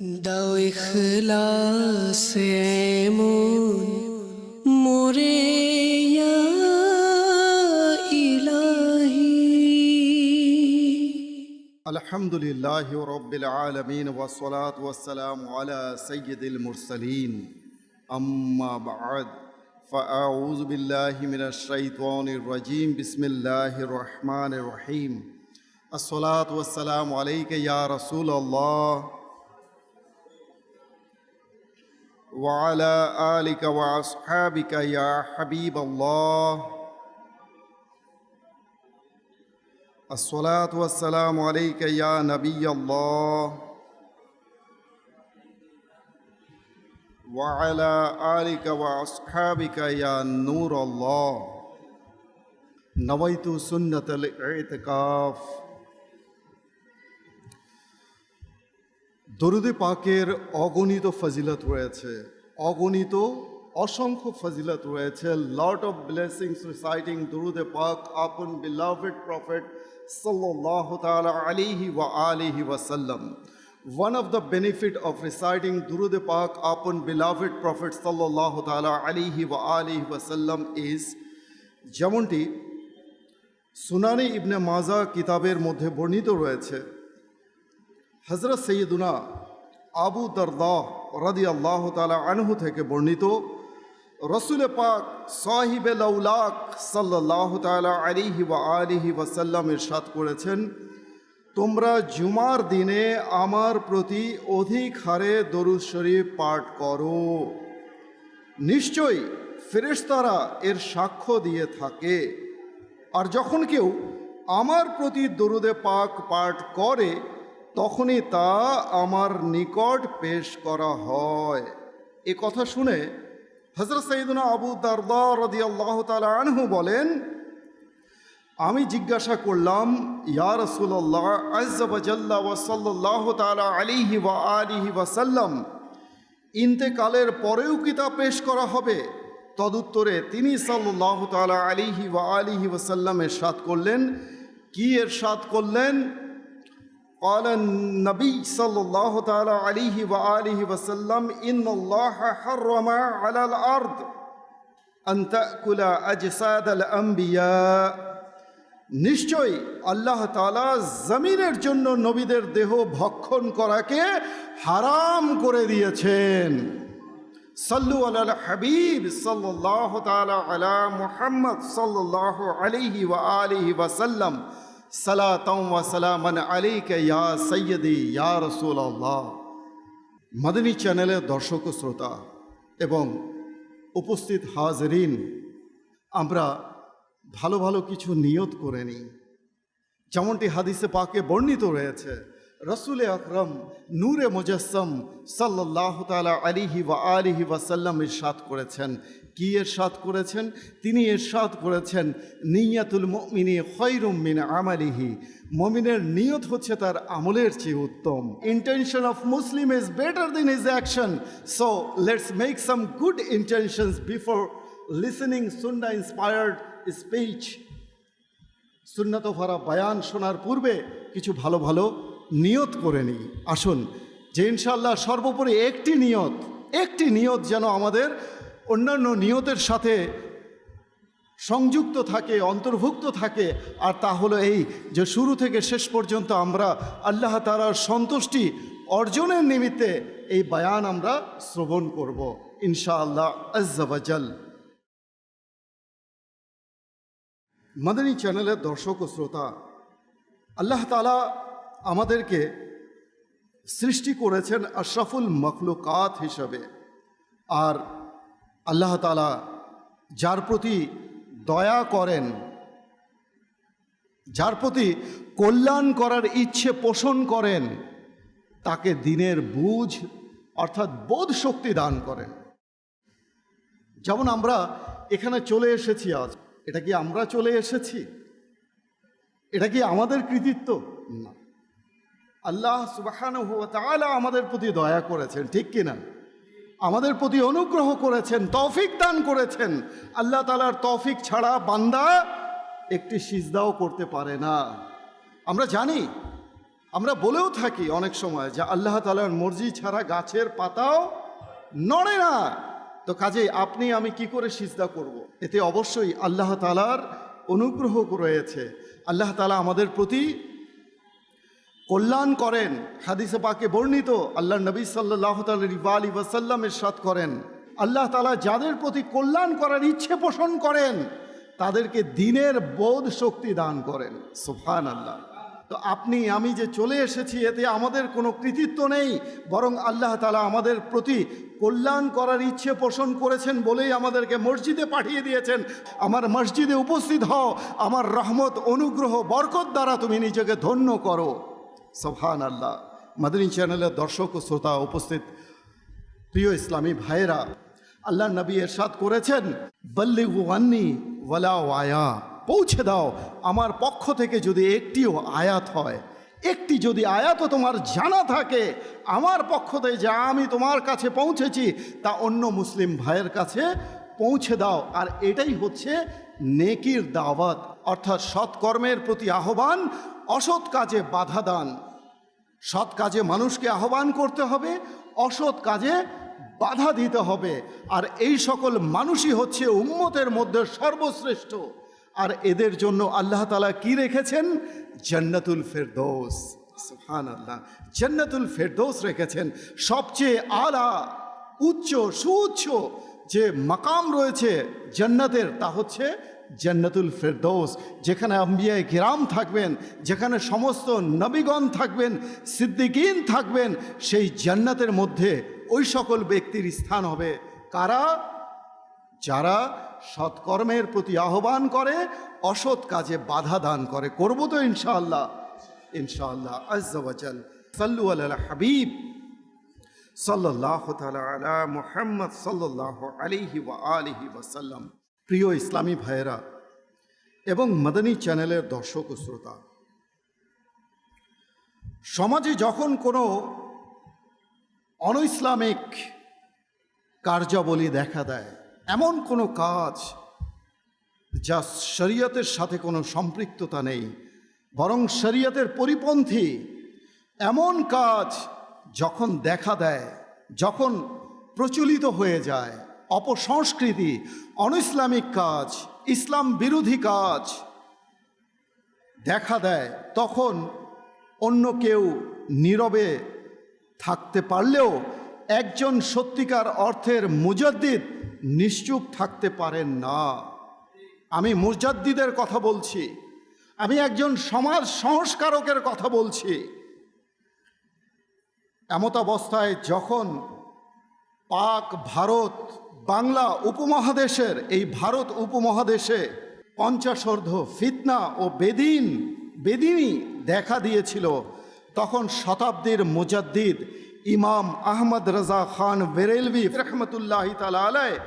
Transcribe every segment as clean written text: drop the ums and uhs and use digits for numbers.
দাও ইখলাস এমন মোরে ইয়া ইলাহি। আলহামদুলিল্লাহি রাব্বিল আলামিন ওয়াসসালাতু ওয়াসসালামু আলা সাইয়্যিদিল মুরসালিন আম্মা বা'দ ফাআউযু বিল্লাহি মিনাশ শাইতানির রাজীম বিসমিল্লাহির রহমানির রহিম। আসসালাতু ওয়াসসালামু আলাইকা ইয়া রাসূলুল্লাহ ওয়া আলা আলিকা ওয়া আসহাবিকা ইয়া হাবিবাল্লাহ। الصلاة والسلام عليك يا نبي الله وعلى آلك وأصحابك يا نور الله نويت سنة الاعتكاف। দরুদে পাকের অগণিত ফজিলত রয়েছে, অসংখ্য ফজিলত রয়েছে। লট অফ ব্লেসিংস রিসাইটিং দুরুদে পাক আপন beloved prophet sallallahu ta'ala alayhi wa alihi wa sallam. One of the benefit of reciting durude pak upon beloved prophet sallallahu ta'ala alayhi wa alihi wa sallam is যেমনটি সুনানি ইবনে মাজা কিতাবের মধ্যে বর্ণিত রয়েছে, হযরত সৈয়দুনা আবু দারদা রাদিয়াল্লাহু তাআলা আনহু থেকে বর্ণিত, রসুল পাক সাহিবে লাউলাক সাল্লাল্লাহু তাআলা আলাইহি ওয়া আলিহি ওয়াসাল্লাম ইরশাদ করেছেন, তোমরা জুমার দিনে আমার প্রতি অধিক হারে দরুদ শরীফ পাঠ করো, নিশ্চয়ই ফেরেশতারা এর সাক্ষ্য দিয়ে থাকে। আর যখন কেউ আমার প্রতি দরুদে পাক পাঠ করে তখনই তা আমার নিকট পেশ করা হয়। এ কথা শুনে হযরত সাইয়্যিদুনা আবু দারদা রাদিয়াল্লাহু তাআলা আনহু বলেন, আমি জিজ্ঞাসা করলাম, ইয়া রাসূলুল্লাহ আযজা ওয়া জাল্লা ওয়া সাল্লাল্লাহু তাআলা আলাইহি ওয়া আলিহি ওয়া সাল্লাম, ইন্তেকালের পরেও কি তা পেশ করা হবে? তদুত্তরে তিনি সাল্লাল্লাহু তাআলা আলাইহি ওয়া আলিহি ওয়া সাল্লাম ইরশাদ করলেন। কি ইরশাদ করলেন? قال النبي صلى الله تعالى عليه وآله وسلم إن الله حرم على الأرض أن تأكل أجساد الأنبياء। নিশ্চয়ই আল্লাহ তাআলা জমিনের জন্য নবীদের দেহ ভক্ষণ করাকে হারাম করে দিয়েছেন। সাল্লু আলাল হাবিব সাল্লাল্লাহু তাআলা আলা মুহাম্মদ সাল্লাল্লাহু আলাইহি ওয়া আলিহি ওয়া সাল্লাম সালাতাম ওয়া সালামান আলাইকা ইয়া সাইয়্যিদি ইয়া রাসূলুল্লাহ। মাদানী চ্যানেলের দর্শক ও শ্রোতা এবং উপস্থিত হাজরিন, আমরা ভালো ভালো কিছু নিয়ত করে নিই। যেমনটি হাদিসে পাকে বর্ণিত রয়েছে, রসুল আকরম নূরে মুজাসসাম সাল্লাল্লাহু তাআলা আলাইহি ওয়া আলিহি ওয়া সাল্লাম ইরশাদ করেছেন। কি ইরশাদ করেছেন? তিনি ইরশাদ করেছেন, নিয়াতুল মুমিনি খায়রুম মিন আমালিহি। মুমিনের নিয়ত হচ্ছে তার আমলের চেয়ে উত্তম। Intention of Muslim is better than his action. So let's make some good intentions before listening sunnah inspired speech. সুন্নাত ভরা বয়ান শোনার পূর্বে কিছু ভালো ভালো নিয়ত করে নিই। আসুন যে ইনশাআল্লাহ সর্বোপরি একটি নিয়ত যেন আমাদের অন্যান্য নিয়তের সাথে সংযুক্ত থাকে, অন্তর্ভুক্ত থাকে। আর তা হলো এই যে শুরু থেকে শেষ পর্যন্ত আমরা আল্লাহ তাআলার সন্তুষ্টি অর্জনের নিমিত্তে এই বয়ান আমরা শ্রবণ করব ইনশাআল্লাহ আযজা ওয়া জাল। মাদানী চ্যানেলের দর্শক ও শ্রোতা, আল্লাহ তাআলা আমাদেরকে সৃষ্টি করেছেন আশরাফুল মখলুকাত হিসাবে। আর আল্লাহ তাআলা যার প্রতি দয়া করেন, যার প্রতি কল্যাণ করার ইচ্ছে পোষণ করেন, তাকে দিনের বুঝ অর্থাৎ বোধ শক্তি দান করেন। যেমন আমরা এখানে চলে এসেছি আজ, এটা কি আমরা চলে এসেছি? এটা কি আমাদের কৃতিত্ব? না, আল্লাহ সুবহানাহু ওয়া তাআলা আমাদের প্রতি দয়া করেছেন, ঠিক কিনা? আমাদের প্রতি অনুগ্রহ করেছেন, তৌফিক দান করেছেন। আল্লাহ তাআলার তৌফিক ছাড়া বান্দা একটি সিজদাও করতে পারে না। আমরা জানি আমরা বলেও থাকি অনেক সময় যে আল্লাহ তাআলার মর্জি ছাড়া গাছের পাতাও নড়ে না। তো কাজেই আপনি আমি কি করে সিজদা করব। এতে অবশ্যই আল্লাহ তাআলার অনুগ্রহ রয়েছে। আল্লাহ তাআলা আমাদের প্রতি কল্যাণ করেন। হাদিসে পাকে বর্ণিত আল্লাহ নবী সাল্লাল্লাহু আলাইহি ওয়াসাল্লাম ইরশাদ করেন, আল্লাহ তাআলা যাদের প্রতি কল্যাণ করার ইচ্ছে পোষণ করেন তাদেরকে দিনের বোধ শক্তি দান করেন। সুবহানাল্লাহ। তো আপনি আমি যে চলে এসেছি এতে আমাদের কোনো কৃতিত্ব নেই, বরং আল্লাহ তাআলা আমাদের প্রতি কল্যাণ করার ইচ্ছে পোষণ করেছেন বলেই আমাদেরকে মসজিদে পাঠিয়ে দিয়েছেন। আমার মসজিদে উপস্থিত হও, আমার রহমত অনুগ্রহ বরকত দ্বারা তুমি নিজেকে ধন্য করো। সুবহানাল্লাহ। মাদানী চ্যানেলের দর্শক ও শ্রোতা, উপস্থিত প্রিয় ইসলামী ভাইয়েরা, আল্লাহ নবী ইরশাদ করেছেন, বল্লিগু আন্নি ওয়ালাউ আয়া, পৌঁছে দাও আমার পক্ষ থেকে যদি একটিও আয়াত হয়, একটি যদি আয়াতও তোমার জানা থাকে আমার পক্ষ থেকে যা আমি তোমার কাছে পৌঁছেছি তা অন্য মুসলিম ভাইয়ের কাছে পৌঁছে দাও। আর এটাই হচ্ছে নেকির দাওয়াত, অর্থাৎ সৎকর্মের প্রতি আহ্বান, অসৎ কাজে বাধা দান। সৎ কাজে মানুষকে আহ্বান করতে হবে, অসৎ কাজে বাধা দিতে হবে। আর এই সকল মানুষই হচ্ছে উম্মতের মধ্যে সর্বশ্রেষ্ঠ। আর এদের জন্য আল্লাহ তাআলা কি রেখেছেন? জান্নাতুল ফেরদৌস। সুবহানাল্লাহ। জান্নাতুল ফেরদৌস রেখেছেন। সবচেয়ে আলা, উচ্চ, সুউচ্চ যে মাকাম রয়েছে জান্নাতের তা হচ্ছে জান্নাতুল ফেরদৌস, যেখানে আম্বিয়ায়ে কিরাম থাকবেন, যেখানে সমস্ত নবীগণ থাকবেন, সিদ্দিকিন থাকবেন। সেই জান্নাতের মধ্যে ওই সকল ব্যক্তির স্থান হবে কারা? যারা সৎকর্মের প্রতি আহ্বান করে, অসৎ কাজে বাধা দান করে। করব তো ইনশাআল্লাহ, ইনশাআল্লাহ আজ্জা ওয়া জাল। সাল্লু আলা হাবিব সাল্লাল্লাহু তাআলা আলা মুহাম্মদ সাল্লাল্লাহু আলাইহি ওয়া আলিহি ওয়াসাল্লাম। প্রিয় ইসলামী ভাইয়েরা এবং মাদানী চ্যানেলের দর্শক ও শ্রোতা, সমাজে যখন কোনো অনইসলামিক কার্যাবলী দেখা দেয়, এমন কোনো কাজ যা শরীয়তের সাথে কোনো সম্পৃক্ততা নেই বরং শরীয়তের পরিপন্থী, এমন কাজ যখন দেখা দেয়, যখন প্রচলিত হয়ে যায়, অপসংস্কৃতি, অনইসলামিক কাজ, ইসলাম বিরোধী কাজ দেখা দেয়, তখন অন্য কেউ নীরবে থাকতে পারলেও একজন সত্যিকার অর্থের মুজাদ্দিদ নিশ্চুপ থাকতে পারেন না। আমি মুজাদ্দিদের কথা বলছি, আমি একজন সমাজ সংস্কারকের কথা বলছি। এমত অবস্থায় যখন পাক ভারত বাংলা উপমহাদেশের, এই ভারত উপমহাদেশে পঞ্চাশোর্ধ ফিতনা ও বেদিনী দেখা দিয়েছিল, তখন শতাব্দীর মুজাদ্দিদ ইমাম আহমদ রাজা খান বেরেলভি রহমতুল্লাহি তাআলা আলাইহি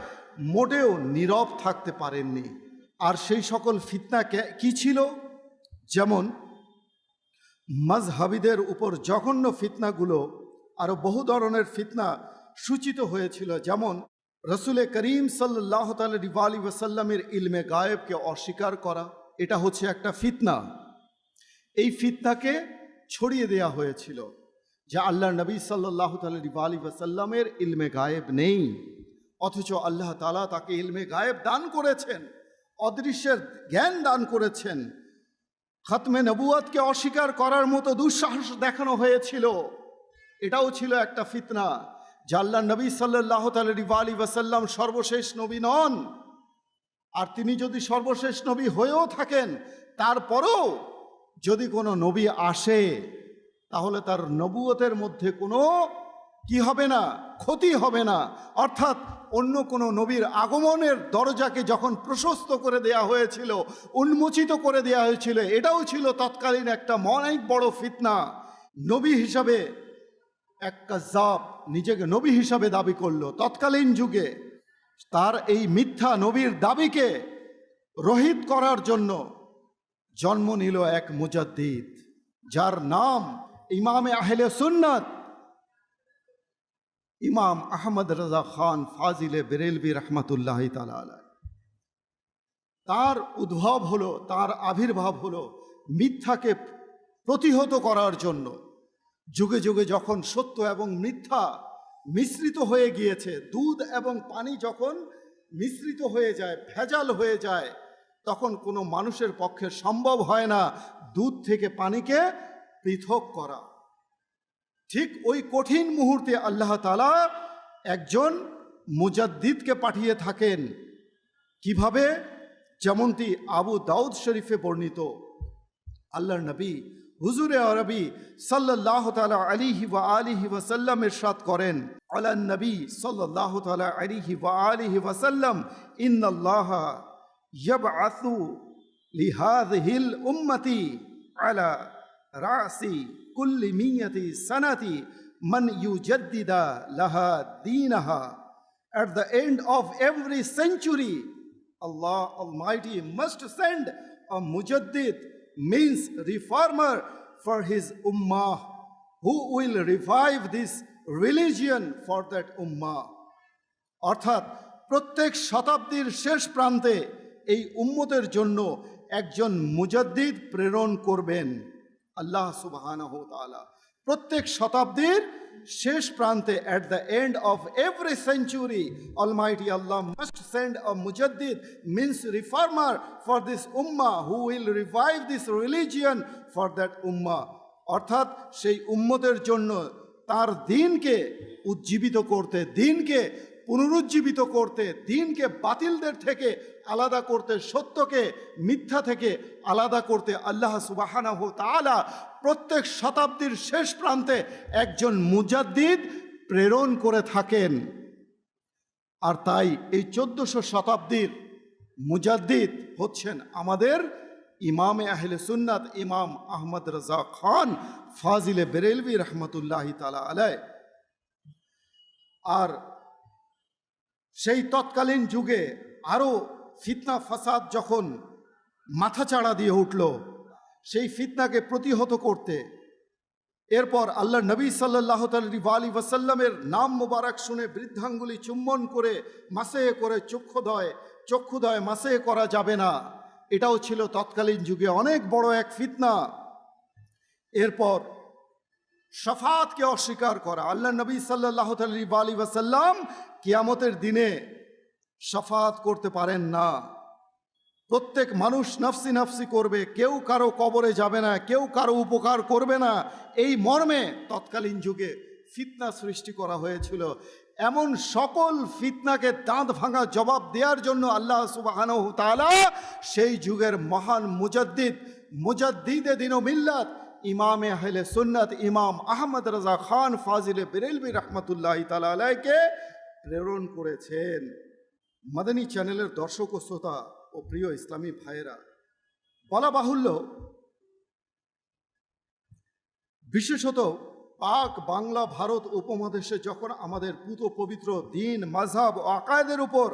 মোটেও নীরব থাকতে পারেননি। আর সেই সকল ফিতনা কি ছিল? যেমন মাজহাবিদের উপর জঘন্য ফিতনাগুলো, আরও বহু ধরনের ফিতনা সূচিত হয়েছিল। যেমন রসুল করিম সাল্লাল্লাহু আলাইহি ওয়াসাল্লামের ইলমে গায়েবকে অস্বীকার করা, এটা হচ্ছে একটা ফিতনা। এই ফিতনাকে ছড়িয়ে দেয়া হয়েছিল যে আল্লাহ নবী সাল্লাল্লাহু আলাইহি ওয়াসাল্লামের ইলমে গায়েব নেই, অথচ আল্লাহ তাআলা তাকে ইলমে গায়েব দান করেছেন, অদৃশ্যের জ্ঞান দান করেছেন। খতমে নবুয়তকে অস্বীকার করার মতো দুঃসাহস দেখানো হয়েছিল, এটাও ছিল একটা ফিতনা। যে আল্লাহ নবী সাল্লাল্লাহু আলাইহি ওয়াসাল্লাম সর্বশেষ নবী নন, আর তিনি যদি সর্বশেষ নবী হয়েও থাকেন, তারপরেও যদি কোনো নবী আসে তাহলে তার নবুয়তের মধ্যে কোনো কি হবে না, ক্ষতি হবে না। অর্থাৎ অন্য কোনো নবীর আগমনের দরজাকে যখন প্রশস্ত করে দেয়া হয়েছিল, উন্মোচিত করে দেয়া হয়েছিল, এটাও ছিল তৎকালীন একটা অনেক বড় ফিতনা। নবী হিসাবে এক কাজ্জাব নিজেকে নবী হিসাবে দাবি করলো তৎকালীন যুগে। তার এই মিথ্যা নবীর দাবিকে রহিত করার জন্য জন্ম নিল এক মুজাদ্দিদ, যার নাম ইমামে আহলে সুন্নাত ইমাম আহমদ রাজা খান ফাজিলে বেরেলভি রহমতুল্লাহি তাআলা আলাইহি। তার উদ্ভব হলো, তার আবির্ভাব হলো মিথ্যাকে প্রতিহত করার জন্য। যুগে যুগে যখন সত্য এবং মিথ্যা মিশ্রিত হয়ে গিয়েছে, দুধ এবং পানি যখন মিশ্রিত হয়ে যায়, ভেজাল হয়ে যায়, তখন কোনো মানুষের পক্ষে সম্ভব হয় না দুধ থেকে পানিকে পৃথক করা। ঠিক ওই কঠিন মুহূর্তে আল্লাহ তাআলা একজন মুজাদ্দিদকে পাঠিয়ে থাকেন। কিভাবে? যেমনটি আবু দাউদ শরীফে বর্ণিত, আল্লাহর নবী হুজুরে আরবি সাল্লাল্লাহু তাআলা আলাইহি ওয়া আলিহি ওয়াসাল্লাম ইরশাদ করেন, আলান নবী সাল্লাল্লাহু তাআলা আলাইহি ওয়া আলিহি ওয়াসাল্লাম, ইন্নাল্লাহা ইয়াবআসু লিহাযিহিল উম্মতি আলা রাসি কুল্লি মিয়াতি সানাতি মান ইউজাদ্দিদা Laha দীনাহা। At the end of every century, Allah Almighty must send a mujaddid, means reformer, for his ummah, who will revive this religion for that ummah. অর্থাৎ প্রত্যেক শতাব্দীর শেষ প্রান্তে এই উম্মতের জন্য একজন মুজাদ্দিদ প্রেরণ করবেন আল্লাহ সুবহানাহু ওয়া তাআলা। প্রত্যেক শতাব্দীর শেষ প্রান্তে, at the end of every century, Almighty Allah must send a mujaddid, means reformer, for this ummah, who will revive this religion for that ummah. অর্থাৎ সেই উম্মতের জন্য তার দ্বীনকে উজ্জীবিত করতে, দ্বীনকে পুনরুজ্জীবিত করতে, দ্বীনকে বাতিলদের থেকে আলাদা করতে, সত্যকে মিথ্যা থেকে আলাদা করতে আল্লাহ সুবহানাহু ওয়া তাআলা প্রত্যেক শতাব্দীর শেষ প্রান্তে একজন মুজাদ্দিদ প্রেরণ করে থাকেন। আর তাই এই 1400 শতাব্দীর মুজাদ্দিদ হচ্ছেন আমাদের ইমামে আহলে সুন্নাত ইমাম আহমদ রাজা খান ফাজিলে বেরেলভী রহমতুল্লাহি তাআলা আলাইহ। আর সেই তৎকালীন যুগে আরও ফিতনা ফাসাদ যখন মাথাচাড়া দিয়ে উঠল, সেই ফিতনাকে প্রতিহত করতে এরপর আল্লাহ নবী সাল্লাল্লাহু আলাইহি ওয়াসাল্লামের নাম মোবারক শুনে বৃদ্ধাঙ্গুলি চুম্বন করে মাসেহে করে চক্ষুদয় মাসেহে করা যাবে না, এটাও ছিল তৎকালীন যুগে অনেক বড় এক ফিতনা। এরপর শাফাতকে অস্বীকার করা, আল্লাহ নবী সাল্লাল্লাহু আলাইহি ওয়াসাল্লাম কিয়ামতের দিনে শাফাত করতে পারেন না। প্রত্যেক মানুষ নফসি নফসি করবে, কেউ কারো কবরে যাবে না, কেউ কারো উপকার করবে না, এই মর্মে তৎকালীন যুগে ফিতনা সৃষ্টি করা হয়েছিল। এমন সকল ফিতনাকে দাঁত ভাঙা জবাব দেওয়ার জন্য আল্লাহ সুবহানাহু ওয়া তাআলা সেই যুগের মহান মুজাদ্দিদে দ্বীন ও মিল্লাত ইমামে আহলে সুন্নাত ইমাম আহমদ রাজা খান ফাজিলে বেরেলভী রহমতুল্লাহি তাআলা আলাইহিকে প্রেরণ করেছেন। মাদানী চ্যানেলের দর্শক ও শ্রোতা ও প্রিয় ইসলামী ভাইয়েরা, বলা বাহুল্য বিশেষত পাক বাংলা ভারত উপমহাদেশে যখন আমাদের পুত পবিত্র দ্বীন মাযহাব ও আকায়েদের উপর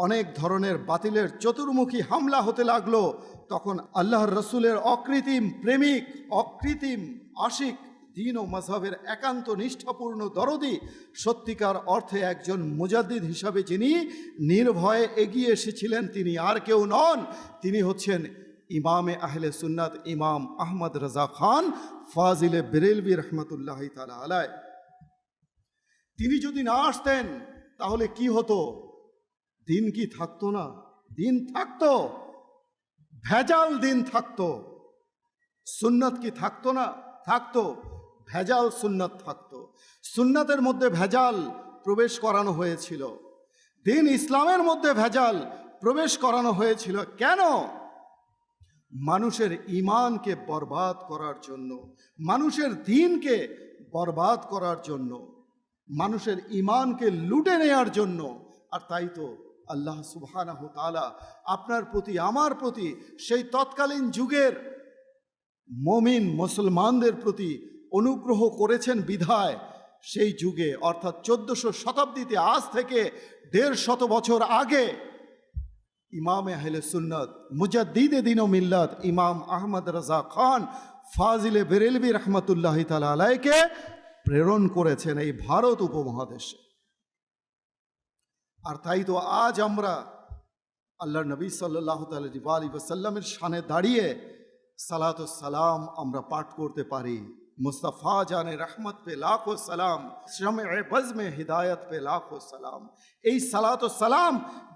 অনেক ধরনের বাতিলের চতুর্মুখী হামলা হতে লাগলো, তখন আল্লাহর রসুলের অকৃত্রিম প্রেমিক, অকৃত্রিম আশিক, দ্বীন ও মাযহাবের একান্ত নিষ্ঠাপূর্ণ দরদি, সত্যিকার অর্থে একজন মুজাদ্দিদ হিসাবে যিনি নির্ভয়ে এগিয়ে এসেছিলেন, তিনি আর কেউ নন, তিনি হচ্ছেন ইমামে আহলে সুন্নাত ইমাম আহমদ রাজা খান ফাজিলে বেরেলভী রহমতুল্লাহি তাআলা আলাইহ। তিনি যদি না আসতেন তাহলে কি হতো? দিন কি থাকতো না? দিন থাকতো, ভেজাল দিন থাকতো। সুন্নাত কি থাকতো না? থাকতো, ভেজাল সুন্নাত থাকতো। সুন্নাতের মধ্যে ভেজাল প্রবেশ করানো হয়েছিল, দিন ইসলামের মধ্যে ভেজাল প্রবেশ করানো হয়েছিল। কেন? মানুষের ঈমানকে বরবাদ করার জন্য, মানুষের দ্বীনকে বরবাদ করার জন্য, মানুষের ঈমানকে লুটে নেয়ার জন্য। আর তাই তো আল্লাহ সুবহানাহু ওয়া তাআলা আপনার প্রতি, আমার প্রতি, সেই তৎকালীন যুগের মুমিন মুসলমানদের প্রতি অনুগ্রহ করেছেন বিধায় সেই যুগে অর্থাৎ 1400 শতাব্দীতে, আজ থেকে 150 বছর আগে ইমামে আহলে সুন্নাত মুজাদ্দিদে দ্বীন ও মিল্লাত ইমাম আহমদ রাজা খান ফাজিলে বেরেলভী রহমতুল্লাহি তাআলা আলাইহিকে প্রেরণ করেছেন এই ভারত উপমহাদেশে। আর তাই তো আজ আমরা আল্লাহর নবী সাল্লাল্লাহু আলাইহি ওয়াসাল্লামের শানে দাঁড়িয়ে সালাতু সালাম আমরা পাঠ করতে পারি। মুস্তাফা জানে রহমত পে লাখো সালাম, শামে বজমে হিদায়ত পে লাখো সালাম। এই সালাতু সালাম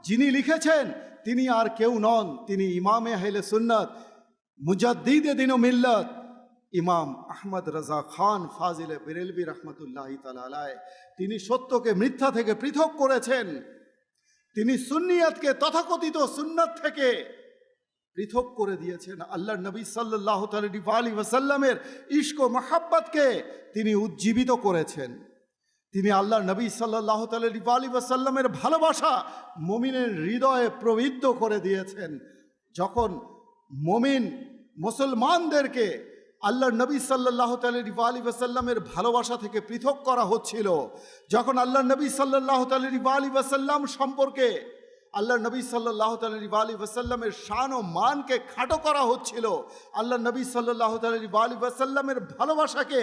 যিনি লিখেছেন তিনি আর কেউ নন, তিনি ইমামে আহলে সুন্নাত মুজাদ্দিদে দ্বীন ও মিল্লাত ইমাম আহমদ রাজা খান ফাজিলে বেরেলভী রহমতুল্লাহি তাআলা আলাইহি। তিনি সত্যকে মিথ্যা থেকে পৃথক করেছেন, তিনি সুন্নিয়াতকে তথাকথিত সুন্নাত থেকে পৃথক করে দিয়েছেন। আল্লাহর নবী সাল্লাল্লাহু আলাইহি ওয়াসাল্লামের ইশক ও মহব্বতকে তিনি উজ্জীবিত করেছেন। তিনি আল্লাহর নবী সাল্লাল্লাহু আলাইহি ওয়াসাল্লামের ভালোবাসা মুমিনের হৃদয়ে প্রবিদ্ধ করে দিয়েছেন। যখন মুমিন মুসলমানদেরকে আল্লাহর নবী সাল্লাল্লাহু আলাইহি ওয়াসাল্লামের ভালোবাসা থেকে পৃথক করা হচ্ছিল, যখন আল্লাহর নবী সাল্লাল্লাহু আলাইহি ওয়াসাল্লাম সম্পর্কে আল্লাহর নবী সাল্লাল্লাহু আলাইহি ওয়াসাল্লামের শান ও মানকে খাটো করা হচ্ছিল, আল্লাহর নবী সাল্লাল্লাহু আলাইহি ওয়াসাল্লামের ভালোবাসাকে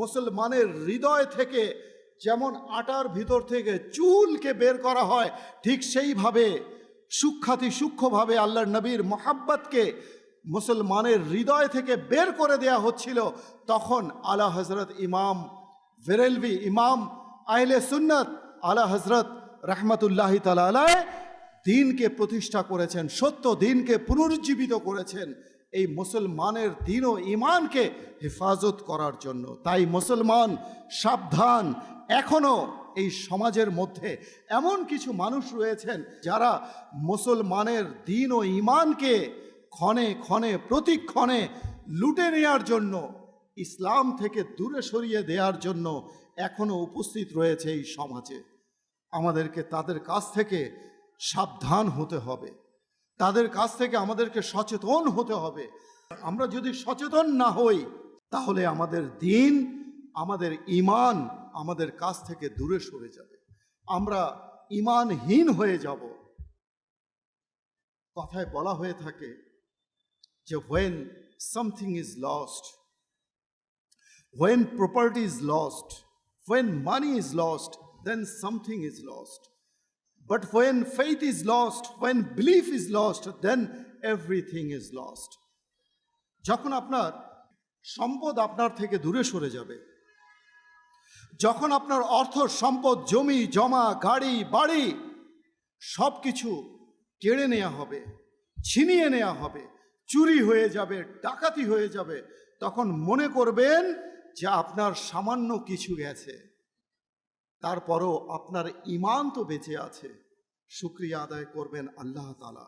মুসলমানের হৃদয় থেকে যেমন আটার ভিতর থেকে চুলকে বের করা হয়, ঠিক সেইভাবে সূক্ষ্মভাবে আল্লাহর নবীর মোহাব্বতকে মুসলমানের হৃদয় থেকে বের করে দেয়া হচ্ছিল। তখন আলা হজরত ইমাম বেরেলভী, ইমাম আহলে সুন্নাত আলা হজরত রহমতুল্লাহি তাআলা আলাইহি দ্বীনকে প্রতিষ্ঠা করেছেন, সত্য দ্বীনকে পুনরুজ্জীবিত করেছেন এই মুসলমানের দ্বীন ও ঈমানকে হেফাজত করার জন্য। তাই মুসলমান সাবধান, এখনো এই সমাজের মধ্যে এমন কিছু মানুষ রয়েছেন যারা মুসলমানের দ্বীন ও ঈমানকে ক্ষণে ক্ষণে প্রতিক্ষণে লুটে নেওয়ার জন্য, ইসলাম থেকে দূরে সরিয়ে দেওয়ার জন্য এখনো উপস্থিত রয়েছে এই সমাজে। আমাদেরকে তাদের কাছ থেকে সাবধান হতে হবে, তাদের কাছ থেকে আমাদেরকে সচেতন হতে হবে। আমরা যদি সচেতন না হই তাহলে আমাদের দ্বীন, আমাদের ঈমান আমাদের কাছ থেকে দূরে সরে যাবে, আমরা ঈমানহীন হয়ে যাব। কথায় বলা হয়ে থাকে যে when something is lost, when property is lost, when money is lost, then something is lost. But when faith is lost, when belief is lost, then everything is lost. যখন আপনার সম্পদ আপনার থেকে দূরে সরে যাবে, যখন আপনার অর্থ সম্পদ, জমি জমা, গাড়ি বাড়ি সব কিছু কেড়ে নেওয়া হবে, ছিনিয়ে নেওয়া হবে, চুরি হয়ে যাবে, ডাকাতি হয়ে যাবে, তখন মনে করবেন যে আপনার সামান্য কিছু গেছে, তারপরও আপনার ঈমান তো বেঁচে আছে, শুকরিয়া আদায় করবেন আল্লাহ তাআলা।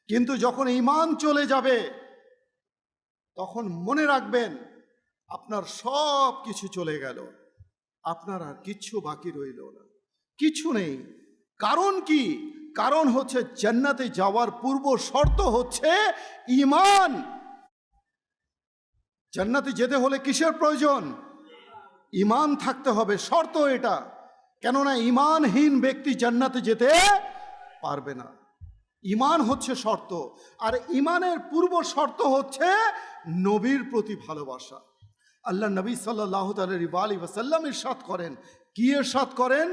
কিন্তু যখন ঈমান চলে যাবে তখন মনে রাখবেন আপনার সব কিছু চলে গেল, আপনার আর কিচ্ছু বাকি রইল না, কিছু নেই। কারণ কি? কারণ হচ্ছে জান্নাতে যাওয়ার পূর্ব শর্ত হচ্ছে ঈমান। জান্নাতে যেতে হলে কিসের প্রয়োজন? ঈমান থাকতে হবে, শর্ত এটা। কেননা ঈমানহীন ব্যক্তি জান্নাতে যেতে পারবে না। ঈমান হচ্ছে শর্ত, আর ঈমানের পূর্ব শর্ত হচ্ছে নবীর প্রতি ভালোবাসা। আল্লাহ নবী সাল্লাল্লাহু আলাইহি ওয়াসাল্লাম ইরশাদ করেন, কি ইরশাদ করেন?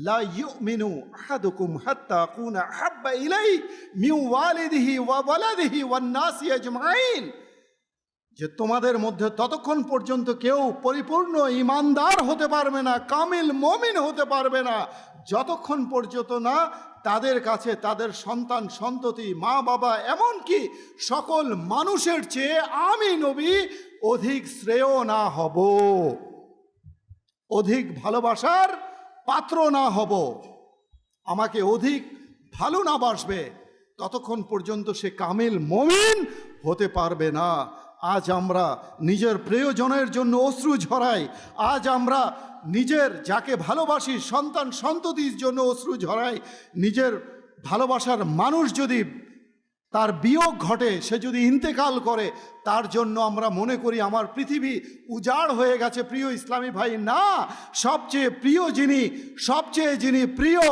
লা ইউমিনু আহাদুকুম হাত্তা আকুনা আহাব্বা ইলাইহি মিন ওয়ালিদিহি ওয়া ওয়ালাদিহি ওয়ান নাসি আজমাইন, যে তোমাদের মধ্যে ততক্ষণ পর্যন্ত কেউ পরিপূর্ণ ঈমানদার হতে পারবে না, কামিল মুমিন হতে পারবে না, যতক্ষণ পর্যন্ত না তাদের কাছে তাদের সন্তান সন্ততি, মা বাবা, এমনকি সকল মানুষের চেয়ে আমি নবী অধিক শ্রেয় না হব, অধিক ভালোবাসার পাত্র না হব, আমাকে অধিক ভালো না বাসবে, ততক্ষণ পর্যন্ত সে কামিল মুমিন হতে পারবে না। আজ আমরা নিজের প্রিয়জনের জন্য অশ্রু ঝরাই, আজ আমরা নিজের যাকে ভালোবাসি সন্তান সন্ততির জন্য অশ্রু ঝরাই। নিজের ভালোবাসার মানুষ যদি তার বিয়োগ ঘটে, সে যদি ইন্তেকাল করে, তার জন্য আমরা মনে করি আমার পৃথিবী উজাড় হয়ে গেছে। প্রিয় ইসলামী ভাই, না, সবচেয়ে প্রিয় যিনি প্রিয়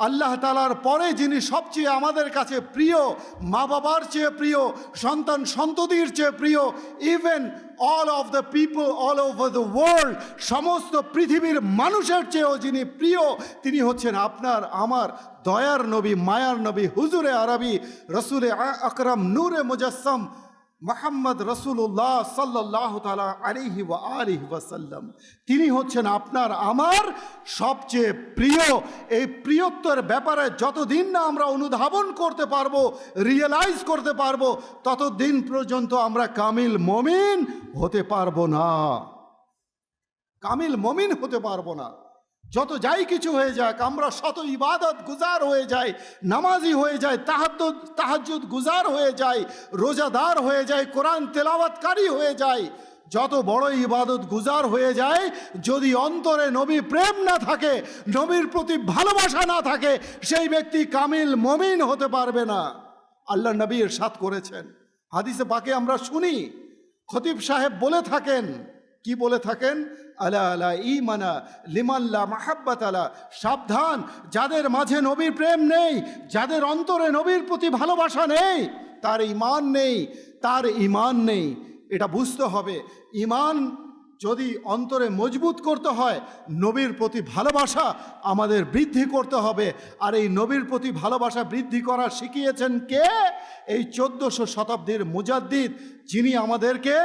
আল্লাহ তাআলার পরে যিনি সবচেয়ে আমাদের কাছে প্রিয়, মা বাবার চেয়ে প্রিয়, সন্তান সন্ততির চেয়ে প্রিয়, even all of the people all over the world, সমস্ত পৃথিবীর মানুষের চেয়েও যিনি প্রিয়, তিনি হচ্ছেন আপনার আমার দয়ার নবী, মায়ার নবী, হুজুরে আরবি, রসুলে আকরাম, নূরে মুজাসসাম, মুহাম্মদ রাসূলুল্লাহ সাল্লাল্লাহু তাআলা আলাইহি ওয়া আলিহি ওয়াসাল্লাম, তিনি হচ্ছেন আপনার আমার সবচেয়ে প্রিয়। এই প্রিয়ত্বের ব্যাপারে যতদিন না আমরা অনুধাবন করতে পারবো, রিয়েলাইজ করতে পারবো, ততদিন পর্যন্ত আমরা কামিল মুমিন হতে পারবো না। কামিল মুমিন হতে পারবো না। যত যাই কিছু হয়ে যাক, আমরা শত ইবাদত গুজার হয়ে যাই, নামাজি হয়ে যায়, তাহাজ্জুদ গুজার হয়ে যায়, রোজাদার হয়ে যায়, কোরআন তেলাওয়াতকারী হয়ে যায়, যত বড় ইবাদত গুজার হয়ে যায়, যদি অন্তরে নবী প্রেম না থাকে, নবীর প্রতি ভালোবাসা না থাকে, সেই ব্যক্তি কামিল মুমিন হতে পারবে না। আল্লাহ নবী ইরশাদ করেছেন, হাদিসে পাকে আমরা শুনি, খতিব সাহেব বলে থাকেন, কি বলে থাকেন? আলা আলা ঈমানা লিমান লা মাহাব্বাত আলা, সাবধান, যাদের মাঝে নবীর প্রেম নেই, যাদের অন্তরে নবীর প্রতি ভালোবাসা নেই, তার ঈমান নেই, তার ঈমান নেই। এটা বুঝতে হবে, ঈমান যদি অন্তরে মজবুত করতে হয়, নবীর প্রতি ভালোবাসা আমাদের বৃদ্ধি করতে হবে। আর এই নবীর প্রতি ভালোবাসা বৃদ্ধি করা শিখিয়েছেন কে? এই 1400 শতাব্দীর মুজাদ্দিদ, যিনি আমাদেরকে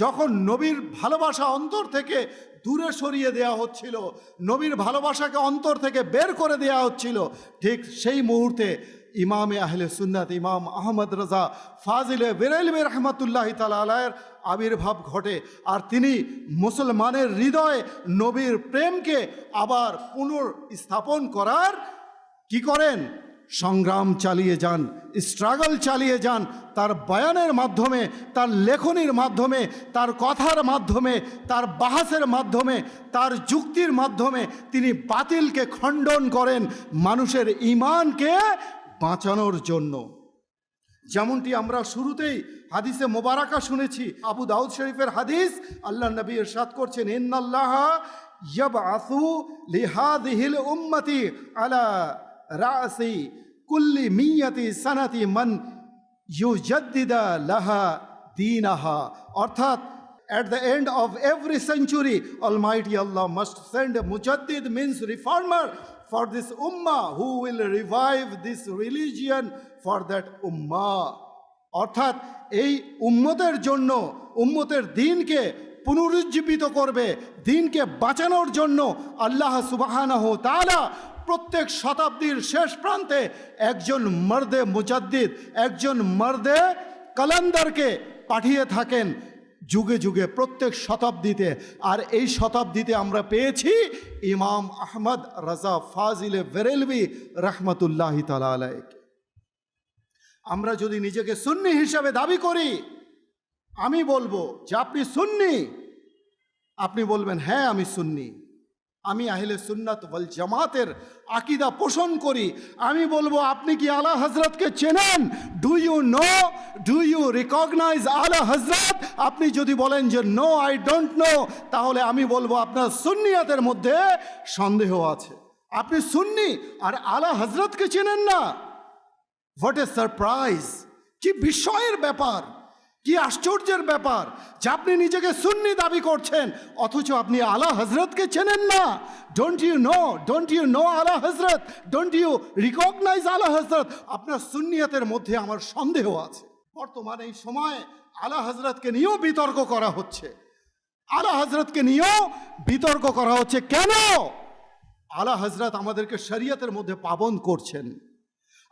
যখন নবীর ভালোবাসা অন্তর থেকে দূরে সরিয়ে দেওয়া হচ্ছিল, নবীর ভালোবাসাকে অন্তর থেকে বের করে দেওয়া হচ্ছিল, ঠিক সেই মুহূর্তে ইমামে আহলে সুন্নাত ইমাম আহমদ রাজা ফাজিলে বেরেলভি রহমতুল্লাহি তাআলা আলাইহির আবির্ভাব ঘটে। আর তিনি মুসলমানের হৃদয়ে নবীর প্রেমকে আবার পুনর্স্থাপন করার কি করেন? সংগ্রাম চালিয়ে যান, স্ট্রাগল চালিয়ে যান। তার বয়ানের মাধ্যমে, তার লেখনীর মাধ্যমে, তার কথার মাধ্যমে, তার বাহাসের মাধ্যমে, তার যুক্তির মাধ্যমে তিনি বাতিলকে খণ্ডন করেন মানুষের ঈমানকে বাঁচানোর জন্য। যেমনটি আমরা শুরুতেই হাদিসে মোবারকা শুনেছি, আবু দাউদ শরীফের হাদিস, আল্লাহ নবী ইরশাদ করছেন, ইন্নাল্লাহা ইয়াবআসু লিহাযিহিল উম্মতি আলা রাসি কুল্লি মিয়াতি সানাতি মান ইউজাদ্দিদা লাহা দীনাহা। অর্থাৎ at the end of every century, Almighty Allah must send a mujaddid, means reformer, for this ummah, who will revive this religion for that ummah. অর্থাৎ এই উম্মতের জন্য, উম্মতের দ্বীনকে পুনরুজ্জীবিত করবে, দ্বীনকে বাঁচানোর জন্য আল্লাহ সুবহানাহু ওয়া তাআলা প্রত্যেক শতাব্দীর শেষ প্রান্তে একজন মর্দে মুজাদ্দিদ, একজন মর্দে কালান্দারকে পাঠিয়ে থাকেন যুগে যুগে, প্রত্যেক শতাব্দীতে। আর এই শতাব্দীতে আমরা পেয়েছি ইমাম আহমদ রাজা ফাজিলে বেরেলভি রহমতুল্লাহি তাআলা আলাইহি। আমরা যদি নিজেকে সুন্নি হিসাবে দাবি করি, আমি বলবো যে আপনি সুন্নি, আপনি বলবেন হ্যাঁ আমি সুন্নি, আমি আহলে সুন্নাত ওয়াল জামাতের আকীদা পোষণ করি। আমি বলবো আপনি কি আলা হযরতকে চেনেন? Do you know, do you recognize Ala Hazrat? আপনি যদি বলেন যে নো আই ডোন্ট নো, তাহলে আমি বলবো আপনার সুন্নিয়াতের মধ্যে সন্দেহ আছে। আপনি সুন্নি আর আলা হযরতকে চেনেন না? What a surprise! কি বিস্ময়ের ব্যাপার, কি আশ্চর্যের ব্যাপার যে আপনি নিজেকে সুন্নি দাবি করছেন, অথচ আপনি আলা হযরতকে চেনেন না। ডোন্ট ইউ নো আলা হযরত? ডোন্ট ইউ রিকগনাইজ আলা হযরত? আপনার সুন্নিয়তের মধ্যে আমার সন্দেহ আছে। বর্তমানে এই সময়ে আলা হযরতকে নিয়েও বিতর্ক করা হচ্ছে, আলা হযরতকে নিয়েও বিতর্ক করা হচ্ছে। কেন? আলা হযরত আমাদেরকে শরীয়তের মধ্যে পাবন্দ করছেন।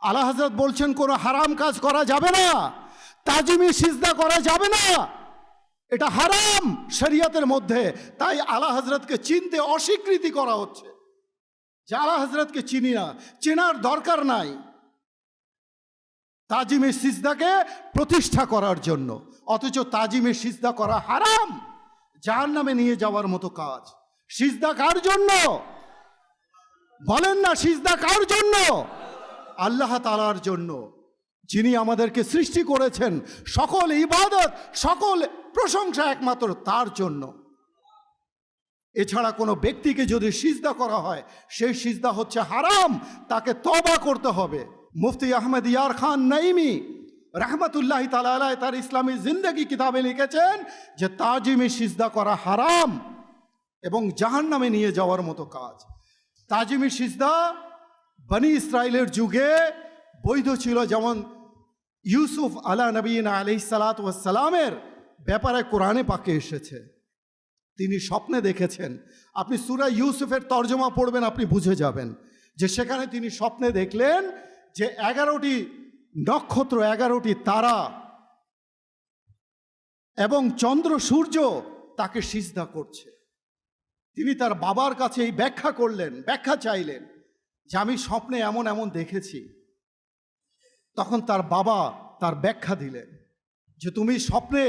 আলা হযরত বলছেন কোনো হারাম কাজ করা যাবে না, তাজিমি সিজদা করা যাবে না, এটা হারাম শরীয়তের মধ্যে। তাই আলা হযরতকে চিনতে অস্বীকৃতি করা হচ্ছে, যে আলা হযরতকে চিনি না, চেনার দরকার নাই, তাজিমি সিজদাকে প্রতিষ্ঠা করার জন্য। অথচ তাজিমি সিজদা করা হারাম, জাহান্নামে নিয়ে যাওয়ার মতো কাজ। সিজদা কার জন্য বলেন না? সিজদা কার জন্য? আল্লাহ তাআলার জন্য, যিনি আমাদেরকে সৃষ্টি করেছেন। সকল ইবাদত, সকল প্রশংসা একমাত্র তার জন্য। এছাড়া কোনো ব্যক্তিকে যদি সিজদা করা হয়, সেই সিজদা হচ্ছে হারাম, তাকে তওবা করতে হবে। মুফতি আহমদ ইয়ার খান নাইমি রহমতুল্লাহি তাআলা আলাইহি তার ইসলামী জিন্দেগি কিতাবে লিখেছেন যে তাজিমি সিজদা করা হারাম এবং জাহান্নামে নিয়ে যাওয়ার মতো কাজ। তাজিমি সিজদা বনি ইসরাইলের যুগে বৈধ ছিল, যেমন ইউসুফ আলা নবীনা আলাইহিস সালাতু ওয়াস সালামের ব্যাপারে কোরআনে পাকে এসেছে। তিনি স্বপ্নে দেখেছেন। আপনি সূরা ইউসুফের তর্জমা পড়বেন, আপনি বুঝে যাবেন যে সেখানে তিনি স্বপ্নে দেখলেন যে 11টি নক্ষত্র, 11টি তারা এবং চন্দ্র সূর্য তাকে সিজদা করছে। তিনি তার বাবার কাছে এই ব্যাখ্যা করলেন, ব্যাখ্যা চাইলেন যে আমি স্বপ্নে এমন এমন দেখেছি। তখন তার বাবা তার ব্যাখ্যা দিলেন যে তুমি স্বপ্নে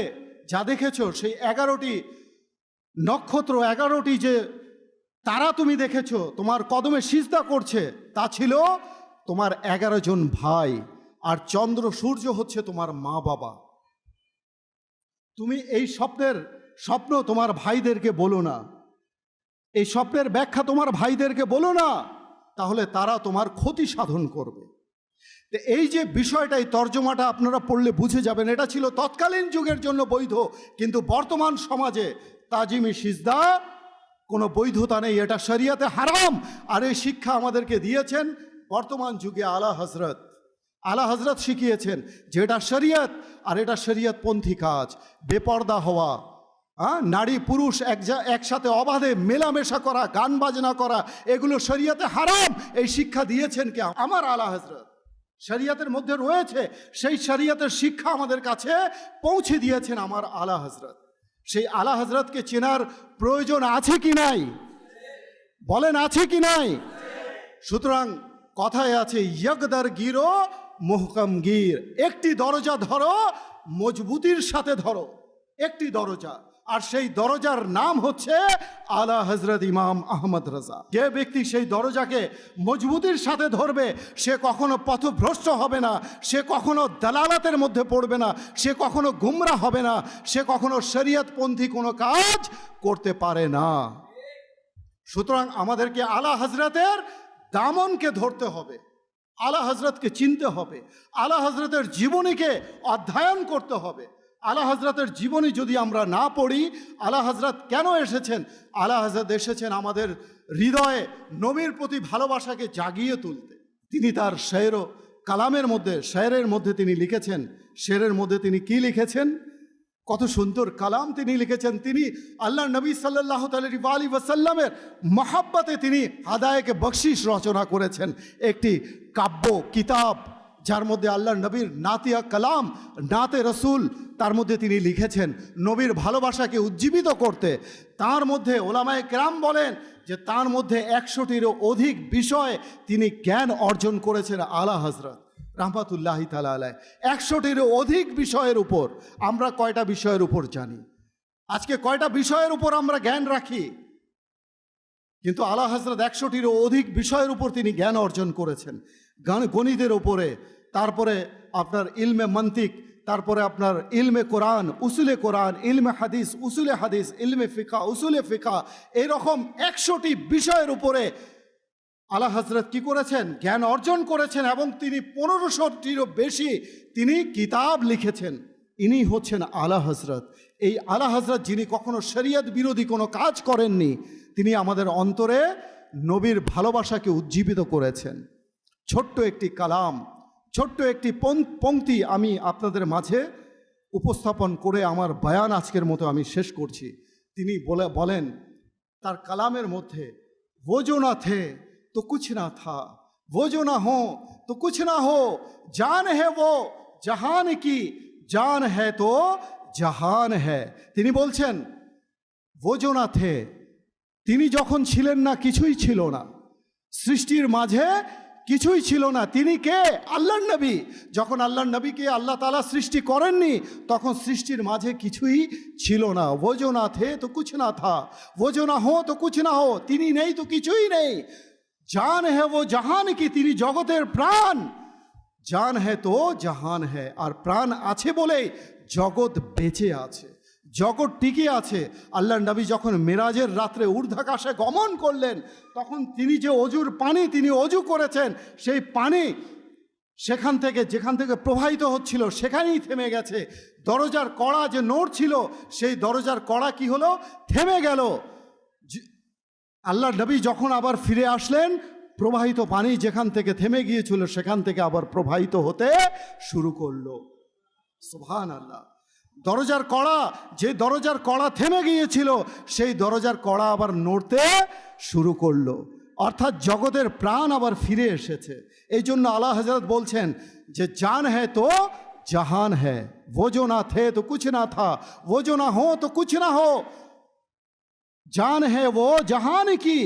যা দেখেছো সেই 11টি নক্ষত্র, 11টি যে তারা তুমি দেখেছো তোমার কদমে সিজদা করছে, তা ছিল তোমার 11 জন ভাই, আর চন্দ্র সূর্য হচ্ছে তোমার মা বাবা। তুমি এই স্বপ্ন তোমার ভাইদেরকে বলো না, এই স্বপ্নের ব্যাখ্যা তোমার ভাইদেরকে বলো না, তাহলে তারা তোমার ক্ষতি সাধন করবে। তো এই যে বিষয়টা, এই তর্জমাটা আপনারা পড়লে বুঝে যাবেন। এটা ছিল তৎকালীন যুগের জন্য বৈধ, কিন্তু বর্তমান সমাজে তাজিমি সিজদা কোনো বৈধতা নেই, এটা শরিয়াতে হারাম। আর এই শিক্ষা আমাদেরকে দিয়েছেন বর্তমান যুগে আলা হজরত। আলা হজরত শিখিয়েছেন যে এটা শরিয়ত, আর এটা শরিয়তপন্থী কাজ। বেপর্দা হওয়া, নারী পুরুষ একসাথে অবাধে মেলামেশা করা, গান বাজনা করা, এগুলো শরিয়তে হারাম। এই শিক্ষা দিয়েছেন কে? আমার আলা হজরত। শরিয়তের মধ্যে রয়েছে, সেই শরিয়তের শিক্ষা আমাদের কাছে পৌঁছে দিয়েছেন আমার আলা হজরত। সেই আলা হজরতকে চেনার প্রয়োজন আছে কি নাই? বলেন, আছে কি নাই? সুতরাং কথায় আছে ইয়কদার গিরো মুহকাম গির, একটি দরজা ধরো, মজবুতির সাথে ধরো, একটি দরজা, আর সেই দরজার নাম হচ্ছে আলা হজরত ইমাম আহমদ রাজা। যে ব্যক্তি সেই দরজাকে মজবুতির সাথে ধরবে, সে কখনো পথভ্রষ্ট হবে না, সে কখনো দালালাতের মধ্যে পড়বে না, সে কখনো গুমরা হবে না, সে কখনো শরিয়তপন্থী কোনো কাজ করতে পারে না। সুতরাং আমাদেরকে আলা হজরতের দামনকে ধরতে হবে, আলা হজরতকে চিনতে হবে, আলা হজরতের জীবনীকে অধ্যয়ন করতে হবে। আলা হজরতের জীবনী যদি আমরা না পড়ি, আলা হজরত কেন এসেছেন? আলা হজরত এসেছেন আমাদের হৃদয়ে নবীর প্রতি ভালোবাসাকে জাগিয়ে তুলতে। তিনি তার শের ও কালামের মধ্যে, শেরের মধ্যে তিনি লিখেছেন, শেরের মধ্যে তিনি কি লিখেছেন? কত সুন্দর কালাম তিনি লিখেছেন। তিনি আল্লাহ নবী সাল্লাল্লাহু আলাইহি ওয়াসাল্লামের মহাব্বতে তিনি হাদায়াকে বকশিশ রচনা করেছেন, একটি কাব্য কিতাব, যার মধ্যে আল্লাহ নবীর নাতিয়া কালাম, নাতে রসুল, তার মধ্যে তিনি লিখেছেন নবীর ভালোবাসাকে উজ্জীবিত করতে। তার মধ্যে ওলামায়ে কেরাম বলেন যে তার মধ্যে 100টিরও অধিক বিষয় তিনি জ্ঞান অর্জন করেছেন আলা হজরত রাহমাতুল্লাহি তাআলা আলাইহি। 100টিরও অধিক বিষয়ের উপর। আমরা কয়টা বিষয়ের উপর জানি? আজকে কয়টা বিষয়ের উপর আমরা জ্ঞান রাখি? কিন্তু আলা হজরত 100টিরও অধিক বিষয়ের উপর তিনি জ্ঞান অর্জন করেছেন। গণিতের উপরে, তারপরে আপনার ইলমে মন্তিক, তারপরে আপনার ইলমে কোরআন, উসুলে কোরআন, ইলমে হাদিস, উসুলে হাদিস, ইলমে ফিকা, উসুলে ফিকা, এরকম 100টি বিষয়ের উপরে আলা হজরত কি করেছেন? জ্ঞান অর্জন করেছেন। এবং তিনি 1500টিরও বেশি তিনি কিতাব লিখেছেন। ইনি হচ্ছেন আলা হজরত। এই আলা হজরত যিনি কখনো শরিয়ত বিরোধী কোনো কাজ করেননি, তিনি আমাদের অন্তরে নবীর ভালোবাসাকে উজ্জীবিত করেছেন। ছোট্ট একটি কালাম, ছোট্ট একটি পংক্তি আমি আপনাদের মাঝে উপস্থাপন করে আমার বয়ান আজকের মতো আমি শেষ করছি। তিনি বলেন তার কালামের মধ্যে, वो जो ना थे तो कुछ ना था, वो जो ना हो तो कुछ ना हो, जान है वो জাহান কি, জান है तो জাহান है। তিনি বলছেন वो जो ना थे, তিনি যখন ছিলেন না কিছুই ছিল না, সৃষ্টির মাঝে কিছুই ছিল না। তিনি কে? আল্লাহর নবী। যখন আল্লাহর নবীকে আল্লাহ তাআলা সৃষ্টি করেননি, তখন সৃষ্টির মাঝে কিছুই ছিল না। वो जो ना थे तो कुछ ना था, वो जो ना हो तो कुछ ना हो, তিনি নেই তো কিছুই নেই। জান है वो জাহান কি, তিনি জগতের প্রাণ। জান है तो জাহান है, আর প্রাণ আছে বলে জগৎ বেঁচে আছে, জগৎ টিকে আছে। আল্লাহর নবী যখন মেরাজের রাত্রে ঊর্ধ্বাকাশে গমন করলেন, তখন তিনি যে অজুর পানি তিনি অজু করেছেন, সেই পানি সেখান থেকে যেখান থেকে প্রবাহিত হচ্ছিল সেখানেই থেমে গেছে। দরজার কড়া যে নড়ছিল, সেই দরজার কড়া কি হলো? থেমে গেল। আল্লাহর নবী যখন আবার ফিরে আসলেন, প্রবাহিত পানি যেখান থেকে থেমে গিয়েছিল সেখান থেকে আবার প্রবাহিত হতে শুরু করলো। সুবহানাল্লাহ। দরজার কড়া, যে দরজার কড়া থেমে গিয়েছিল সেই দরজার কড়া আবার নড়তে শুরু করলো, অর্থাৎ জগতের প্রাণ আবার ফিরে এসেছে। এই জন্য আলা হযরত বলছেন যে জান হ্যায় তো জাহান হ্যায়, वो जो ना थे तो कुछ ना था, वो जो ना हो तो कुछ ना हो, জান হ্যায় वो জাহান কি,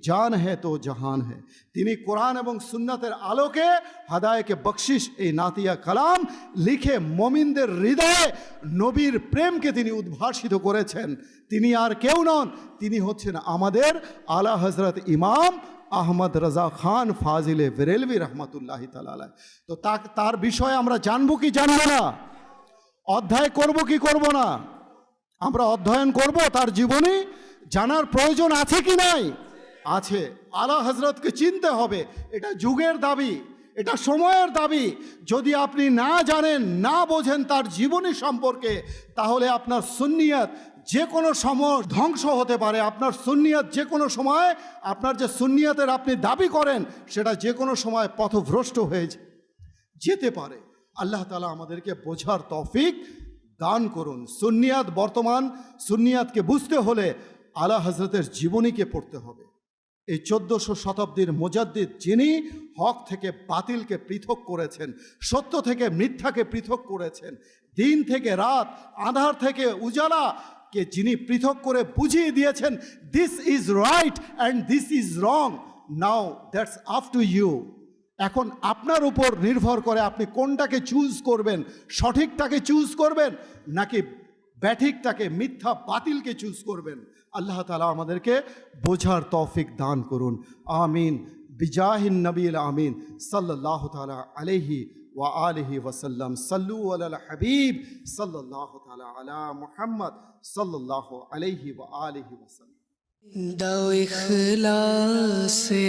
জান হ্যায় তো জাহান হ্যায়। তিনি কোরআন এবং সুন্নাতের আলোকে হাদায়েকে বকশিশ এই নাতিয়া কালাম লিখে মমিনদের হৃদয়ে নবীর প্রেমকে তিনি উদ্ভাসিত করেছেন। তিনি আর কেউ নন, তিনি হচ্ছেন আমাদের আলা হযরত ইমাম আহমদ রাজা খান ফাজিলে বেরেলভি রহমতুল্লাহি তাআলা আলাইহি। তো তার বিষয়ে আমরা জানবো কি জানবো না, অধ্যায় করব কি করব না, আমরা অধ্যয়ন করব তার জীবনী, জানার প্রয়োজন আছে কি নাই? আছে। আলা হযরতকে চিনতে হবে, এটা যুগের দাবি, এটা সময়ের দাবি। যদি আপনি না জানেন, না বোঝেন তার জীবনী সম্পর্কে, তাহলে আপনার সুন্নিয়ত যে কোনো সময় ধ্বংস হতে পারে। আপনার সুন্নিয়ত যে কোনো সময়, আপনার যে সুন্নিয়তের আপনি দাবি করেন সেটা যে কোনো সময় পথভ্রষ্ট হয়ে যেতে পারে। আল্লাহ তাআলা আমাদেরকে বোঝার তৌফিক দান করুন। সুন্নিয়াত, বর্তমান সুন্নিয়াতকে বুঝতে হলে আলা হযরতের জীবনীকে পড়তে হবে। এই 1400 শতাব্দীর মুজাদ্দিদ, যিনি হক থেকে বাতিলকে পৃথক করেছেন, সত্য থেকে মিথ্যাকে পৃথক করেছেন, দিন থেকে রাত, আঁধার থেকে উজালাকে যিনি পৃথক করে বুঝিয়ে দিয়েছেন, this is right and this is wrong, now that's up to you. এখন আপনার উপর নির্ভর করে আপনি কোনটাকে চুজ করবেন, সঠিকটাকে চুজ করবেন নাকি ব্যাঠিকটাকে, মিথ্যা বাতিলকে চুজ করবেন। আল্লাহ তাআলা আমাদেরকে বোঝার তৌফিক দান করুন। আমিন বিজাহিন নবীল আমিন সাল্লাল্লাহু তাআলা আলাইহি ওয়া আলিহি ওয়াসাল্লাম। সাল্লু আলাল হাবিব সাল্লাল্লাহু তাআলা আলা মুহাম্মদ সাল্লাল্লাহু আলাইহি ওয়া আলিহি ওয়াসাল্লাম। দাও ইখলাসে